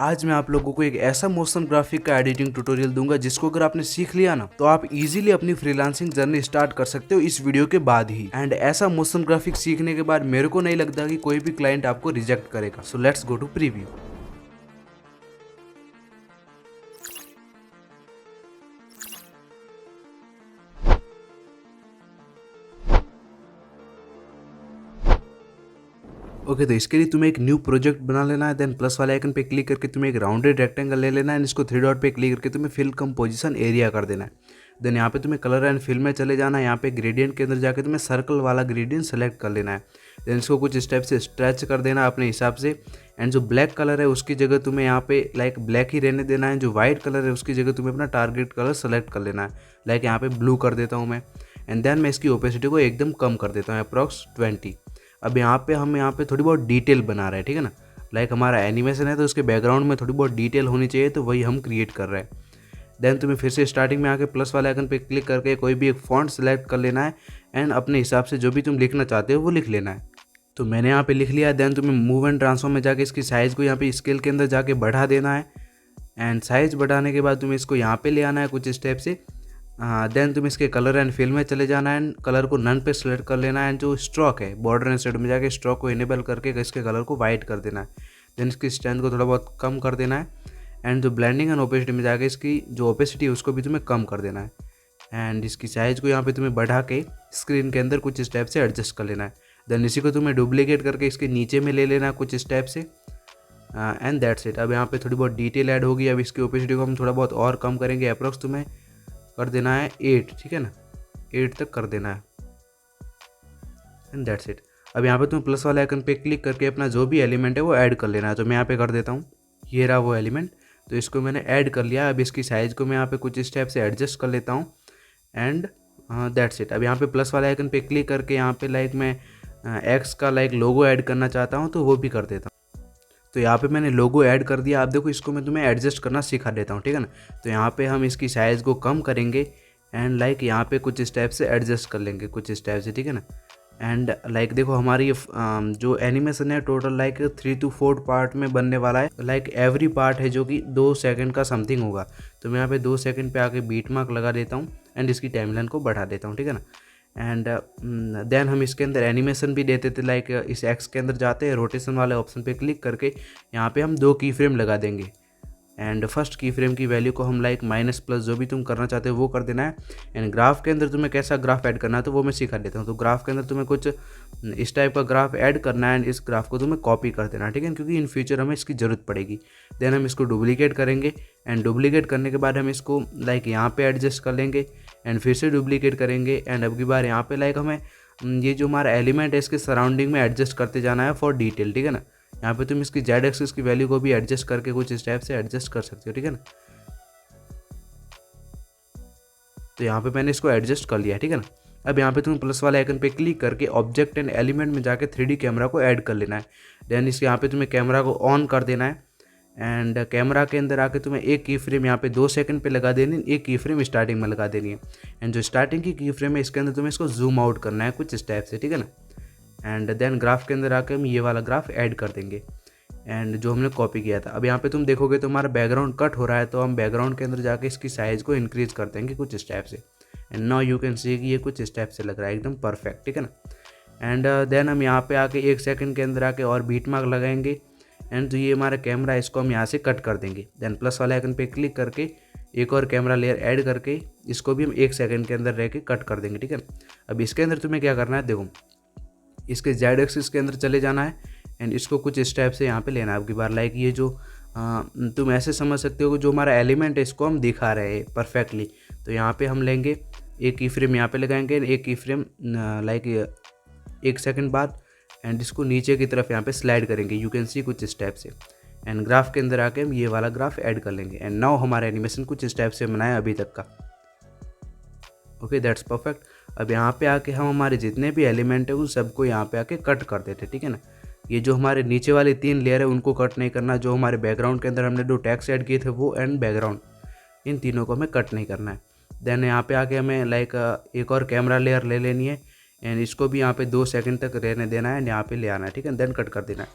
आज मैं आप लोगों को एक ऐसा मोशन ग्राफिक का एडिटिंग ट्यूटोरियल दूंगा जिसको अगर आपने सीख लिया ना तो आप इजीली अपनी फ्रीलांसिंग जर्नी स्टार्ट कर सकते हो इस वीडियो के बाद ही। एंड ऐसा मोशन ग्राफिक सीखने के बाद मेरे को नहीं लगता कि कोई भी क्लाइंट आपको रिजेक्ट करेगा। So let's go to preview. Okay तो इसके लिए तुम्हें एक न्यू प्रोजेक्ट बना लेना है। देन प्लस वाले आइकन पे क्लिक करके तुम्हें एक राउंडेड रेक्टेंगल ले लेना है एंड इसको 3 डॉट पे क्लिक करके तुम्हें फिल कंपोजिशन एरिया कर देना है। देन यहाँ पे तुम्हें कलर एंड फिल में चले जाना है। यहाँ पे ग्रेडियंट के अंदर जाके तुम्हें सर्कल वाला ग्रेडियंट सेलेक्ट कर लेना है। देन इसको कुछ स्टेप से स्ट्रेच कर देना अपने हिसाब से। एंड जो ब्लैक कलर है उसकी जगह तुम्हें यहाँ पे लाइक ब्लैक ही रहने देना है। जो वाइट कलर है उसकी जगह तुम्हें अपना टारगेट कलर सेलेक्ट कर लेना है। लाइक यहाँ पे ब्लू कर देता हूँ मैं। एंड देन मैं इसकी ओपेसिटी को एकदम कम कर देता हूँ, अप्रॉक्स 20। अब यहाँ पे हम यहाँ पे थोड़ी बहुत डिटेल बना रहे हैं, ठीक है ना। लाइक हमारा एनिमेशन है तो उसके बैकग्राउंड में थोड़ी बहुत डिटेल होनी चाहिए, तो वही हम क्रिएट कर रहे हैं। देन तुम्हें फिर से स्टार्टिंग में आके प्लस वाले आइकन पे क्लिक करके कोई भी एक फॉन्ट सेलेक्ट कर लेना है एंड अपने हिसाब से जो भी तुम लिखना चाहते हो वो लिख लेना है। तो मैंने यहाँ पे लिख लिया है। देन तुम्हें मूव एंड ट्रांसफॉर्म में जाके इसकी साइज़ को यहाँ पे स्केल के अंदर जाके बढ़ा देना है। एंड साइज़ बढ़ाने के बाद तुम्हें इसको यहाँ पे ले आना है कुछ स्टेप से। देन तुम इसके कलर एंड फिल में चले जाना है एंड कलर को नन पे सेलेक्ट कर लेना है। एंड जो स्ट्रोक है बॉर्डर एंड शेड में जाके स्ट्रोक को इनेबल करके इसके कलर को वाइट कर देना है। देन इसकी स्ट्रेंथ को थोड़ा बहुत कम कर देना है। एंड जो ब्लेंडिंग एंड ओपेसिटी में जाके इसकी जो ओपेसिटी है उसको भी तुम्हें कम कर देना है। एंड इसकी साइज़ को यहाँ पे तुम्हें बढ़ा के स्क्रीन के अंदर कुछ स्टेप से एडजस्ट कर लेना है। देन इसी को तुम्हें डुप्लीकेट करके इसके नीचे में ले लेना है कुछ स्टेप से। And that's it. अब यहाँ पे थोड़ी बहुत डिटेल ऐड होगी। अब इसकी ओपेसिटी को हम थोड़ा बहुत और कम करेंगे। अप्रॉक्स तुम्हें कर देना है 8, ठीक है ना, 8 तक कर देना है। And that's it. अब यहाँ पे तुम्हें प्लस वाले आइकन पे क्लिक करके अपना जो भी एलिमेंट है वो ऐड कर लेना है। तो मैं यहाँ पे कर देता हूँ, ये रहा वो एलिमेंट। तो इसको मैंने ऐड कर लिया। अब इसकी साइज़ को मैं यहाँ पे कुछ स्टेप से एडजस्ट कर लेता हूँ। And that's it. अब यहाँ पे प्लस वाले आइकन पे क्लिक करके यहाँ पे लाइक मैं एक्स का लाइक लोगो ऐड करना चाहता हूँ तो वो भी कर देता हूँ। तो यहाँ पे मैंने लोगो ऐड कर दिया। आप देखो इसको मैं तुम्हें एडजस्ट करना सिखा देता हूँ, ठीक है ना। तो यहाँ पे हम इसकी साइज़ को कम करेंगे एंड लाइक यहाँ पे कुछ स्टेप से एडजस्ट कर लेंगे कुछ स्टेप से, ठीक है ना। एंड लाइक देखो हमारी ये जो एनिमेशन है टोटल लाइक 3 to 4 पार्ट में बनने वाला है। लाइक एवरी पार्ट है जो कि 2 सेकंड का समथिंग होगा। तो मैं यहाँ पे 2 सेकंड पे आके बीट मार्क लगा देता हूँ एंड इसकी टाइमलाइन को बढ़ा देता हूँ, ठीक है ना। एंड देन हम इसके अंदर एनिमेशन भी देते थे। लाइक इस एक्स के अंदर जाते हैं, रोटेशन वाले ऑप्शन पे क्लिक करके यहाँ पे हम 2 की फ्रेम लगा देंगे। एंड फर्स्ट की फ्रेम की वैल्यू को हम लाइक माइनस प्लस जो भी तुम करना चाहते हो वो कर देना है। एंड ग्राफ के अंदर तुम्हें कैसा ग्राफ ऐड करना है तो वो मैं सिखा देता हूँ। तो ग्राफ के अंदर तुम्हें कुछ इस टाइप का ग्राफ ऐड करना है एंड इस ग्राफ को तुम्हें कॉपी कर देना है, ठीक है, क्योंकि इन फ्यूचर हमें इसकी ज़रूरत पड़ेगी। देन हम इसको डुप्लीकेट करेंगे एंड डुप्लीकेट करने के बाद हम इसको लाइक यहाँ पे एडजस्ट कर लेंगे एंड फिर से डुप्लीकेट करेंगे। एंड अब की बार यहाँ पे लाइक हमें ये जो हमारा एलिमेंट है इसके सराउंडिंग में एडजस्ट करते जाना है फॉर डिटेल, ठीक है ना। यहाँ पे तुम इसकी जेड एक्सिस की वैल्यू को भी एडजस्ट करके कुछ स्टेप से एडजस्ट कर सकते हो, ठीक है ना। तो यहाँ पे मैंने इसको एडजस्ट कर लिया, ठीक है ना। अब यहाँ पे तुम प्लस वाले आइकन पे क्लिक करके ऑब्जेक्ट एंड एलिमेंट में जाके 3D कैमरा को ऐड कर लेना है। देन इसके यहाँ पे तुम्हें कैमरा को ऑन कर देना है एंड कैमरा के अंदर आके तुम्हें एक की फ्रेम यहाँ पे 2 सेकंड पे लगा देनी है, एक की फ्रेम स्टार्टिंग में लगा देनी है। एंड जो स्टार्टिंग की फ्रेम है इसके अंदर तुम्हें इसको जूम आउट करना है कुछ स्टेप से, ठीक है ना। एंड देन ग्राफ के अंदर आके हम ये वाला ग्राफ ऐड कर देंगे एंड जो हमने कॉपी किया था। अब यहाँ पे तुम देखोगे तो हमारा बैकग्राउंड कट हो रहा है, तो हम बैकग्राउंड के अंदर जाके इसकी साइज़ को इंक्रीज कर देंगे कुछ स्टेप से। And now you can see कि ये कुछ स्टेप से लग रहा है एकदम परफेक्ट, ठीक है ना। एंड देन हम यहाँ पे आके 1 सेकंड के अंदर आके और बीट मार्क लगाएंगे एंड जो ये हमारा कैमरा है इसको हम यहाँ से कट कर देंगे। देन प्लस वाले आइकन पे क्लिक करके एक और कैमरा लेयर ऐड करके इसको भी हम 1 सेकंड के अंदर रह के कट कर देंगे, ठीक है। अब इसके अंदर तुम्हें क्या करना है, देखो इसके जेड एक्सिस के अंदर चले जाना है एंड इसको कुछ स्टेप से यहाँ पे लेना है। अब की बार लाइक ये जो तुम ऐसे समझ सकते हो कि जो हमारा एलिमेंट है इसको हम दिखा रहे हैं परफेक्टली। तो यहाँ पे हम लेंगे एक की फ्रेम यहाँ पे लगाएंगे, एक की फ्रेम लाइक 1 सेकंड बाद एंड इसको नीचे की तरफ यहाँ पे स्लाइड करेंगे, यू कैन सी कुछ स्टेप से। एंड ग्राफ के अंदर आके हम ये वाला ग्राफ ऐड कर लेंगे। एंड नाउ हमारा एनिमेशन कुछ स्टेप से बनाया अभी तक का। Okay that's perfect. अब यहाँ पे आके हम हमारे जितने भी एलिमेंट है उन सबको यहाँ पे आके कट कर देते, ठीक है ना। ये जो हमारे नीचे वाली 3 लेयर है उनको कट नहीं करना। जो हमारे बैकग्राउंड के अंदर हमने 2 टैग्स ऐड किए थे वो एंड बैकग्राउंड, इन तीनों को हमें कट नहीं करना है। देन यहाँ पे आके हमें लाइक एक और कैमरा लेयर ले लेनी है एंड इसको भी यहाँ पे 2 सेकंड तक रहने देना है एंड यहाँ पे ले आना है, ठीक है। देन कट कर देना है।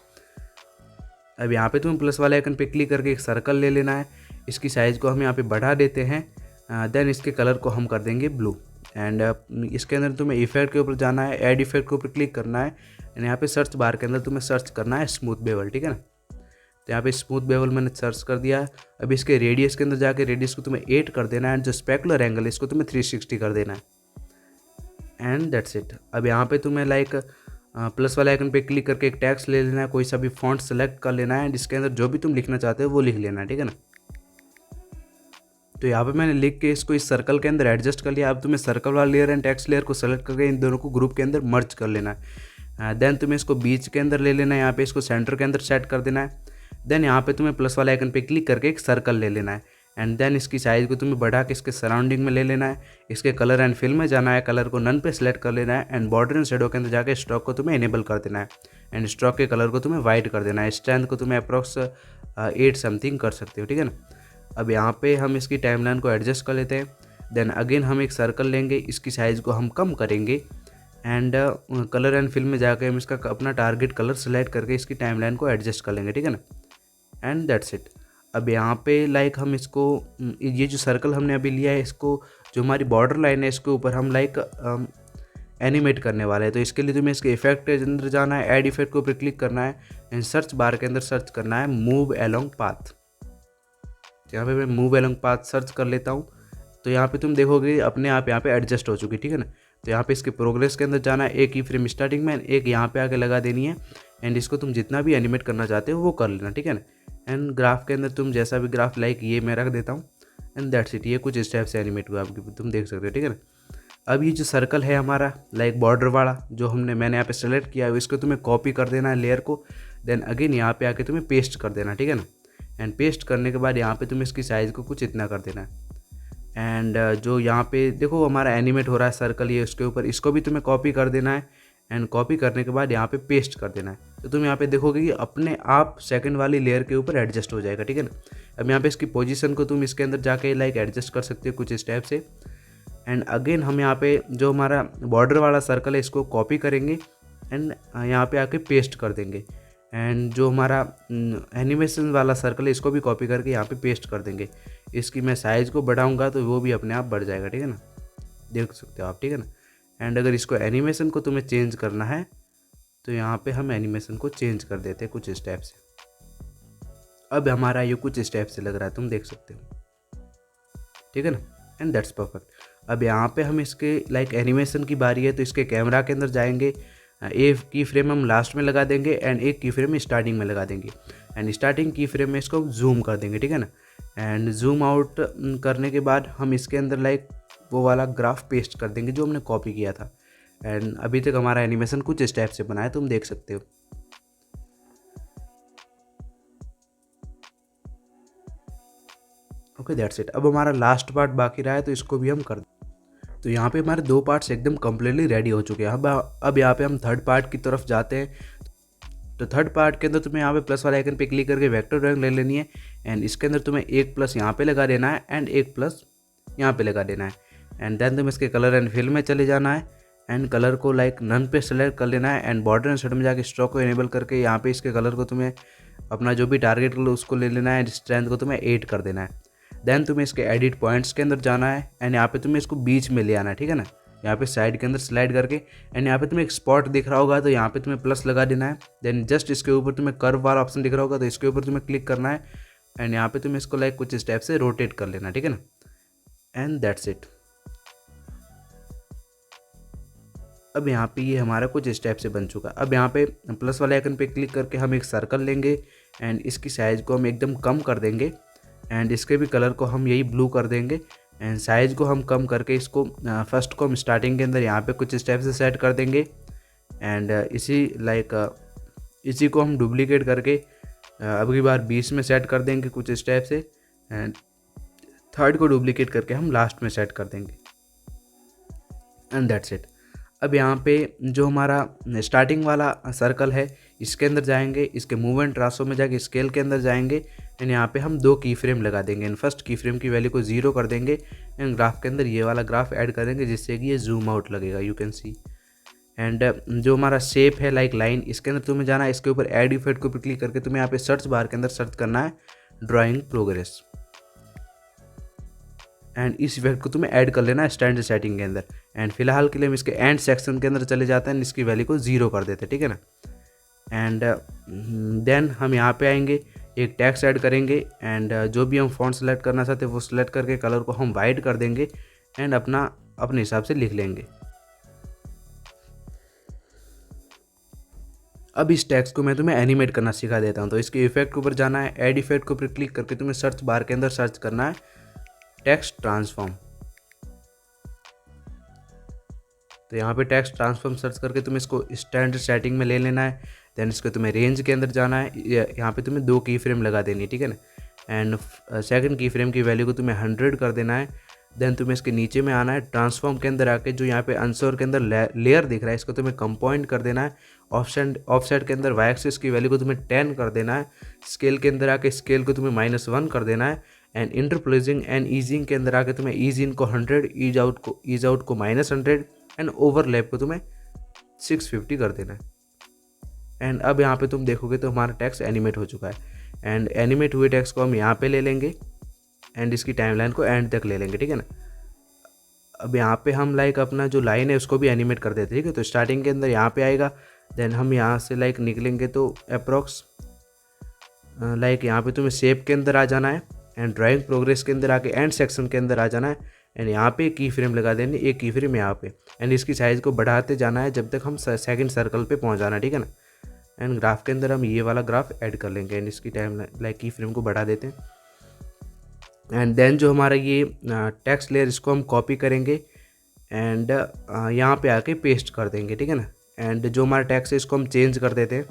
अब यहाँ पे तुम्हें प्लस वाले आइकन पे क्लिक करके एक सर्कल ले लेना है, इसकी साइज़ को हम यहाँ पे बढ़ा देते हैं, देन इसके कलर को हम कर देंगे ब्लू। एंड इसके अंदर तुम्हें इफेक्ट के ऊपर जाना है, ऐड इफेक्ट के ऊपर क्लिक करना है, एंड यहाँ पे सर्च बार के अंदर तुम्हें सर्च करना है स्मूथ बेवल, ठीक है ना। तो यहाँ पे स्मूथ बेवल मैंने सर्च कर दिया है। अब इसके रेडियस के अंदर जाके रेडियस को तुम्हें 8 कर देना है, एंड जो स्पेकुलर एंगल है इसको तुम्हें 360 कर देना है, एंड दैट्स इट। अब यहाँ पे तुम्हें लाइक प्लस वाले आइकन पे क्लिक करके एक टेक्स्ट ले लेना है, कोई सा भी फॉन्ट सेलेक्ट कर लेना है, एंड इसके अंदर जो भी तुम लिखना चाहते हो वो लिख लेना है, ठीक है ना। तो यहाँ पे मैंने लिख के इसको इस सर्कल के अंदर एडजस्ट कर लिया। अब तुम्हें सर्कल वाला लेयर एंड टेक्स्ट लेयर को सेलेक्ट करके इन दोनों को ग्रुप के अंदर मर्ज कर लेना है। देन तुम्हें इसको बीच के अंदर ले लेना है, यहाँ पे इसको सेंटर के अंदर सेट कर देना है। देन यहाँ पे तुम्हें प्लस वाले आइकन पे क्लिक करके एक सर्कल ले लेना है, एंड देन इसकी साइज़ को तुम्हें बढ़ा के इसके सराउंडिंग में ले लेना है। इसके कलर एंड फिल में जाना है, कलर को नन पे सेलेक्ट कर लेना है, एंड बॉर्डर एंड शेडो के अंदर जाके स्ट्रोक को तुम्हें इनेबल कर देना है, एंड स्ट्रोक के कलर को तुम्हें वाइट कर देना है। स्ट्रेंथ को तुम्हें अप्रॉक्स 8 समथिंग कर सकते हो, ठीक है ना। अब यहाँ पे हम इसकी टाइमलाइन को एडजस्ट कर लेते हैं। देन अगेन हम एक सर्कल लेंगे, इसकी साइज़ को हम कम करेंगे, एंड कलर एंड फिल में जाके हम इसका अपना टारगेट कलर सेलेक्ट करके इसकी टाइमलाइन को एडजस्ट कर लेंगे, ठीक है ना, एंड दैट्स इट। अब यहाँ पे लाइक हम इसको ये जो सर्कल हमने अभी लिया है, इसको जो हमारी बॉर्डर लाइन है इसके ऊपर हम लाइक एनिमेट करने वाले हैं। तो इसके लिए तुम्हें इसके इफेक्ट के अंदर जाना है, ऐड इफेक्ट के ऊपर क्लिक करना है, एंड सर्च बार के अंदर सर्च करना है मूव अलोंग पाथ। यहाँ पे मैं मूव अलोंग पाथ सर्च कर लेता हूँ, तो यहाँ पे तुम देखोगे अपने आप यहाँ पे एडजस्ट हो चुकी, ठीक है ना। तो यहाँ पे इसके प्रोग्रेस के अंदर जाना है, एक की फ्रेम स्टार्टिंग में, एक यहाँ पे आके लगा देनी है, एंड इसको तुम जितना भी एनिमेट करना चाहते हो वो कर लेना, ठीक है ना। एंड ग्राफ के अंदर तुम जैसा भी ग्राफ लाइक ये मैं रख देता हूँ, एंड दैट्स इट। ये कुछ स्टेप से एनिमेट हुआ आपकी, तुम देख सकते हो, ठीक है ना। अब ये जो सर्कल है हमारा लाइक बॉर्डर वाला जो मैंने यहाँ पे सेलेक्ट किया है, इसको तुम्हें कॉपी कर देना है लेयर को। देन अगेन यहाँ पे आके तुम्हें पेस्ट कर देना, ठीक है ना। एंड पेस्ट करने के बाद यहाँ पे तुम्हें इसकी साइज़ को कुछ इतना कर देना है, एंड जो यहाँ पे देखो हमारा एनिमेट हो रहा है सर्कल ये उसके ऊपर, इसको भी तुम्हें कॉपी कर देना है, एंड कॉपी करने के बाद यहाँ पे पेस्ट कर देना है। तो तुम यहाँ पे देखोगे कि अपने आप सेकंड वाली लेयर के ऊपर एडजस्ट हो जाएगा, ठीक है ना। अब यहाँ पे इसकी पोजीशन को तुम इसके अंदर जाके लाइक एडजस्ट कर सकते हो कुछ स्टेप से। एंड अगेन हम यहाँ पे जो हमारा बॉर्डर वाला सर्कल है इसको कॉपी करेंगे, एंड यहाँ पे आके पेस्ट कर देंगे, एंड जो हमारा एनिमेशन वाला सर्कल है इसको भी कॉपी करके यहाँ पे पेस्ट कर देंगे। इसकी मैं साइज़ को बढ़ाऊँगा तो वो भी अपने आप बढ़ जाएगा, ठीक है ना, देख सकते हो आप, ठीक है ना। एंड अगर इसको एनिमेशन को तुम्हें चेंज करना है तो यहाँ पे हम एनिमेशन को चेंज कर देते हैं कुछ स्टेप से। अब हमारा ये कुछ स्टेप से लग रहा है, तुम देख सकते हो, ठीक है ना, एंड दैट्स परफेक्ट। अब यहाँ पे हम इसके लाइक एनिमेशन की बारी है, तो इसके कैमरा के अंदर जाएंगे, एक की फ्रेम हम लास्ट में लगा देंगे, एंड एक की फ्रेम स्टार्टिंग में लगा देंगे, एंड स्टार्टिंग की फ्रेम में इसको जूम कर देंगे, ठीक है ना। एंड जूम आउट करने के बाद हम इसके अंदर लाइक वो वाला ग्राफ पेस्ट कर देंगे जो हमने कॉपी किया था। एंड अभी तक हमारा एनिमेशन कुछ स्टेप से बना है, तुम देख सकते हो। Okay that's it. अब हमारा लास्ट पार्ट बाकी रहा है, तो इसको भी हम कर दें। तो यहाँ पे हमारे 2 पार्ट्स एकदम कम्प्लीटली रेडी हो चुके हैं। अब यहाँ पे हम थर्ड पार्ट की तरफ जाते हैं। तो थर्ड पार्ट के अंदर तुम्हें यहाँ पे प्लस वाले आइकन पे क्लिक करके वेक्टर ड्राइंग ले लेनी है, एंड इसके अंदर तुम्हें एक प्लस यहाँ पे लगा देना है, एंड एक प्लस यहाँ पे लगा देना है, एंड देन तुम्हें इसके कलर एंड फिल में चले जाना है, एंड कलर को लाइक नन पे सेलेक्ट कर लेना है, एंड बॉर्डर एंड शेडो में जाके स्ट्रोक को इनेबल करके यहाँ पे इसके कलर को तुम्हें अपना जो भी टारगेट कलर उसको ले लेना है, स्ट्रेंथ को तुम्हें 8 कर देना है। देन तुम्हें इसके एडिट पॉइंट्स के अंदर जाना है, एंड यहाँ पे तुम्हें इसको बीच में ले आना है, ठीक है ना। यहाँ पे साइड के अंदर स्लाइड करके, एंड यहाँ पे तुम्हें एक स्पॉट दिख रहा होगा तो यहाँ पे तुम्हें प्लस लगा देना है। देन जस्ट इसके ऊपर तुम्हें कर्व वाला ऑप्शन दिख रहा होगा तो इसके ऊपर तुम्हें क्लिक करना है, एंड यहाँ पे तुम्हें इसको लाइक कुछ स्टेप से रोटेट कर लेना, ठीक है ना, एंड दैट्स इट। अब यहाँ पे ये हमारा कुछ स्टेप से बन चुका। अब यहाँ पे प्लस वाले आइकन पे क्लिक करके हम एक सर्कल लेंगे, एंड इसकी साइज़ को हम एकदम कम कर देंगे, एंड इसके भी कलर को हम यही ब्लू कर देंगे, एंड साइज़ को हम कम करके इसको फर्स्ट को हम स्टार्टिंग के अंदर यहाँ पे कुछ स्टेप से सेट कर देंगे, एंड इसी को हम डुप्लीकेट करके अब की बार 20 में सेट कर देंगे कुछ स्टेप से, एंड थर्ड को डुप्लीकेट करके हम लास्ट में सेट कर देंगे, एंड दैट्स इट। अब यहाँ पे जो हमारा स्टार्टिंग वाला सर्कल है इसके अंदर जाएंगे, इसके मूव एंड ट्रांसो में जाके स्केल के अंदर जाएंगे, एंड यहाँ पे हम 2 की फ्रेम लगा देंगे, एंड फर्स्ट की फ्रेम की वैल्यू को 0 कर देंगे, एंड ग्राफ के अंदर ये वाला ग्राफ ऐड कर देंगे जिससे कि ये जूम आउट लगेगा, यू कैन सी। एंड जो हमारा शेप है लाइक लाइन, इसके अंदर तुम्हें जाना है, इसके ऊपर ऐड इफेक्ट के ऊपर क्लिक करके तुम्हें यहाँ पे सर्च बार के अंदर सर्च करना है ड्राइंग प्रोग्रेस, एंड इस इफेक्ट को तुम्हें ऐड कर लेना है स्टैंडर्ड सेटिंग के अंदर। एंड फिलहाल के लिए हम इसके एंड सेक्शन के अंदर चले जाते हैं, इसकी वैल्यू को 0 कर देते हैं, ठीक है ना। एंड देन हम यहाँ पे आएंगे, एक टेक्स्ट ऐड करेंगे, एंड जो भी हम फॉन्ट सेलेक्ट करना चाहते हैं वो सिलेक्ट करके कलर को हम वाइट कर देंगे एंड अपने हिसाब से लिख लेंगे। अब इस टेक्स्ट को मैं तुम्हें एनिमेट करना सिखा देता हूँ। तो इसके इफेक्ट के ऊपर जाना है, ऐड इफेक्ट के ऊपर क्लिक करके तुम्हें सर्च बार के अंदर सर्च करना है टेक्स्ट ट्रांसफॉर्म। तो यहाँ पे टेक्स्ट ट्रांसफॉर्म सर्च करके तुम्हें इसको स्टैंडर्ड सेटिंग में ले लेना है। देन इसको तुम्हें रेंज के अंदर जाना है, यहाँ पे तुम्हें 2 की फ्रेम लगा देनी है, ठीक है ना। एंड सेकंड की फ्रेम की वैल्यू को तुम्हें 100 कर देना है। देन तुम्हें इसके नीचे में आना है, ट्रांसफॉर्म के अंदर आके जो यहाँ पे आंसर के अंदर लेयर दिख रहा है इसको तुम्हें कंपाउंड कर देना है। ऑफसेट के अंदर वाई एक्सिस की वैल्यू को तुम्हें 10 कर देना है। स्केल के अंदर आके स्केल को तुम्हें -1 कर देना है। एंड इंटरपोलेजिंग एंड ईजिंग के अंदर आके तुम्हें ईज इन को 100, ईज आउट को -100 एंड ओवरलैप को तुम्हें 650 कर देना है। एंड अब यहाँ पे तुम देखोगे तो हमारा टेक्स्ट एनिमेट हो चुका है। एंड एनिमेट हुए टेक्स्ट को हम यहाँ पे ले लेंगे एंड इसकी टाइमलाइन को एंड तक ले लेंगे, ठीक है ना। अब यहाँ पे हम लाइक अपना जो लाइन है उसको भी एनिमेट कर देते हैं, ठीक है। तो स्टार्टिंग के अंदर यहाँ पे आएगा, देन हम यहाँ से लाइक निकलेंगे तो अप्रॉक्स लाइक यहाँ पे तुम्हें शेप के अंदर आ जाना है एंड ड्राइंग प्रोग्रेस के अंदर आके एंड सेक्शन के अंदर आ जाना है। एंड यहाँ पे की फ्रेम लगा देनी, एक की फ्रेम यहाँ पे, एंड इसकी साइज़ को बढ़ाते जाना है जब तक हम सेकंड सर्कल पे पहुँच जाना, ठीक है ना। एंड ग्राफ के अंदर हम ये वाला ग्राफ ऐड कर लेंगे एंड इसकी टाइम लाइक की फ्रेम को बढ़ा देते हैं। एंड देन जो हमारा ये टेक्स्ट लेयर इसको हम कॉपी करेंगे एंड यहाँ पे आके पेस्ट कर देंगे, ठीक है ना। एंड जो हमारा टेक्स्ट है इसको हम चेंज कर देते हैं।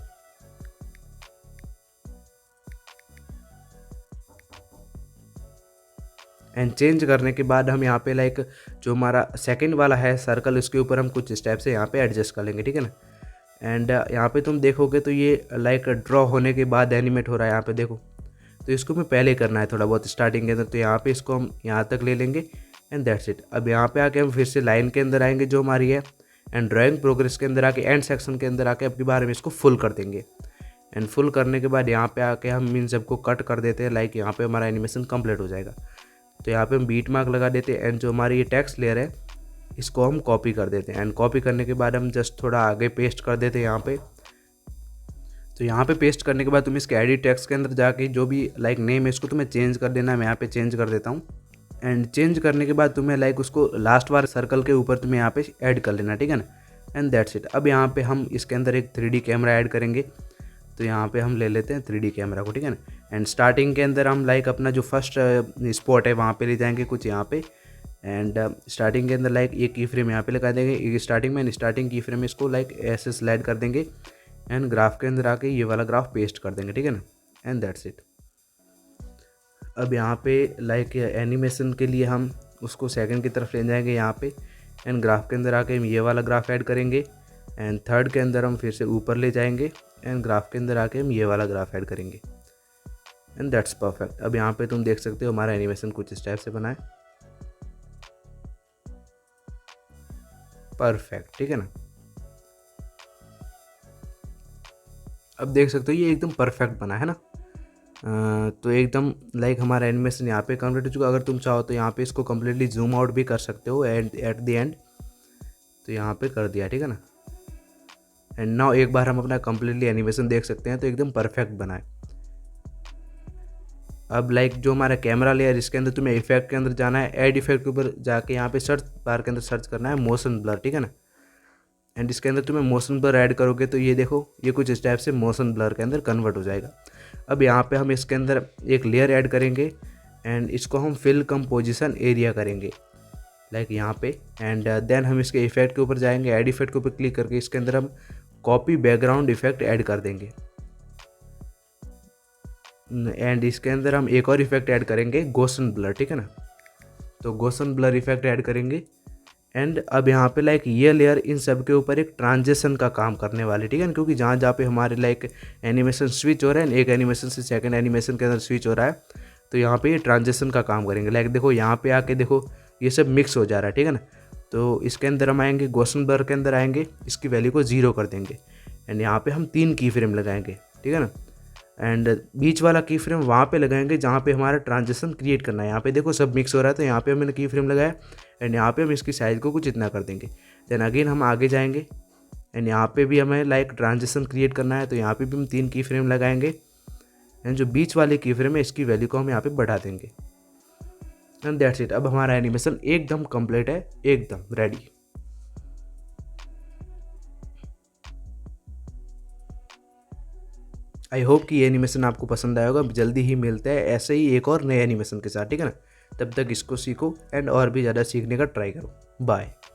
एंड चेंज करने के बाद हम यहाँ पे लाइक जो हमारा सेकंड वाला है सर्कल उसके ऊपर हम कुछ स्टेप से यहाँ पे एडजस्ट कर लेंगे, ठीक है ना। एंड यहाँ पे तुम देखोगे तो ये लाइक ड्रॉ होने के बाद एनिमेट हो रहा है, यहाँ पे देखो। तो इसको हमें पहले करना है थोड़ा बहुत स्टार्टिंग के अंदर, तो यहाँ पे इसको हम यहाँ तक ले लेंगे एंड दैट्स इट। अब यहाँ पे आके हम फिर से लाइन के अंदर आएंगे जो हमारी है, एंड ड्राइंग प्रोग्रेस के अंदर आके एंड सेक्शन के अंदर आके अब की बार हम इसको फुल कर देंगे। एंड फुल करने के बाद यहाँ पे आके हम इन सबको कट कर देते हैं, लाइक यहाँ पे हमारा एनिमेशन कंप्लीट हो जाएगा। तो यहाँ पे हम बीट मार्क लगा देते हैं एंड जो हमारी ये टेक्स्ट लेयर है इसको हम कॉपी कर देते हैं। एंड कॉपी करने के बाद हम जस्ट थोड़ा आगे पेस्ट कर देते हैं यहाँ पे। तो यहाँ पे पेस्ट करने के बाद तुम इसके एडिट टेक्स्ट के अंदर जाके जो भी लाइक नेम है इसको तुम्हें चेंज कर देना है। मैं यहाँ पे चेंज कर देता हूँ। एंड चेंज करने के बाद तुम्हें लाइक उसको लास्ट वाले सर्कल के ऊपर तुम्हें यहाँ पे ऐड कर लेना, ठीक है ना। And that's it. अब यहाँ पे हम इसके अंदर एक 3D कैमरा ऐड करेंगे। तो यहाँ पे हम ले लेते हैं 3D कैमरा को, ठीक है ना। एंड स्टार्टिंग के अंदर हम लाइक अपना जो फर्स्ट स्पॉट है वहाँ पे ले जाएंगे कुछ यहाँ पे। एंड स्टार्टिंग के अंदर लाइक एक की फ्रेम यहाँ पे लगा देंगे एक स्टार्टिंग में, स्टार्टिंग की फ्रेम इसको लाइक ऐसे स्लाइड कर देंगे एंड ग्राफ के अंदर आके ये वाला ग्राफ पेस्ट कर देंगे, ठीक है ना। And that's it. अब यहाँ पे लाइक एनिमेशन के लिए हम उसको सेकंड की तरफ ले जाएंगे यहाँ पे, एंड ग्राफ के अंदर आके हम ये वाला ग्राफ ऐड करेंगे। एंड थर्ड के अंदर हम फिर से ऊपर ले जाएंगे एंड ग्राफ के अंदर आके हम ये वाला ग्राफ ऐड करेंगे। And that's perfect. अब यहाँ पे तुम देख सकते हो हमारा एनिमेशन कुछ इस टाइप से बना है, परफेक्ट, ठीक है ना। अब देख सकते हो ये एकदम परफेक्ट बना है ना। तो एकदम लाइक हमारा एनिमेशन यहाँ पे कंप्लीट हो चुका। अगर तुम चाहो तो यहाँ पे इसको कम्प्लीटली जूम आउट भी कर सकते हो एट द एंड। तो यहाँ पे कर दिया, ठीक है ना। एंड नाउ एक बार हम अपना कम्प्लीटली एनिमेशन देख सकते हैं तो एकदम परफेक्ट बना है। अब लाइक जो हमारा कैमरा लेयर इसके अंदर तुम्हें इफेक्ट के अंदर जाना है, ऐड इफेक्ट के ऊपर जाके यहाँ पे सर्च बार के अंदर सर्च करना है मोशन ब्लर, ठीक है ना। एंड इसके अंदर तुम्हें मोशन ब्लर ऐड करोगे तो ये देखो ये कुछ इस टाइप से मोशन ब्लर के अंदर कन्वर्ट हो जाएगा। अब यहाँ पे हम इसके अंदर एक लेयर ऐड करेंगे एंड इसको हम फिल कंपोजिशन एरिया करेंगे लाइक यहाँ पे। एंड देन हम इसके इफेक्ट के ऊपर जाएंगे, ऐड इफेक्ट के ऊपर क्लिक करके इसके अंदर हम कॉपी बैकग्राउंड इफेक्ट ऐड कर देंगे। एंड इसके अंदर हम एक और इफेक्ट ऐड करेंगे गोसन ब्लर, ठीक है ना। तो गोसन ब्लर इफेक्ट ऐड करेंगे। एंड अब यहाँ पे लाइक ये लेयर इन सब के ऊपर एक ट्रांजिशन का काम करने वाले, ठीक है ना। क्योंकि जहाँ जहाँ पे हमारे लाइक एनिमेशन स्विच हो रहा है, एक एनिमेशन से सेकंड एनिमेशन के अंदर स्विच हो रहा है, तो यहाँ पे ये ट्रांजिशन का काम करेंगे। लाइक देखो यहाँ पे आके देखो ये सब मिक्स हो जा रहा है, ठीक है ना। तो इसके अंदर हम आएंगे, गॉसन ब्लर के अंदर आएंगे, इसकी वैल्यू को 0 कर देंगे एंड यहाँ पे हम 3 की फ्रेम लगाएंगे, ठीक है ना। एंड बीच वाला की फ्रेम वहाँ पे लगाएंगे जहाँ पे हमारा ट्रांजिशन क्रिएट करना है। यहाँ पे देखो सब मिक्स हो रहा है, तो यहाँ पे हमने की फ्रेम लगाया एंड यहाँ पे हम इसकी साइज़ को कुछ इतना कर देंगे। देन अगेन हम आगे जाएंगे एंड यहाँ पे भी हमें लाइक ट्रांजिशन क्रिएट करना है, तो यहाँ पे भी हम 3 की फ्रेम लगाएंगे एंड जो बीच वाले की फ्रेम है इसकी वैल्यू को हम यहाँ पे बढ़ा देंगे एंड दैट्स इट। अब हमारा एनिमेशन एकदम कंप्लीट है, एकदम रेडी। आई होप कि ये एनिमेशन आपको पसंद आया होगा। जल्दी ही मिलते हैं ऐसे ही एक और नए एनिमेशन के साथ, ठीक है ना। तब तक इसको सीखो एंड और भी ज़्यादा सीखने का ट्राई करो। बाय।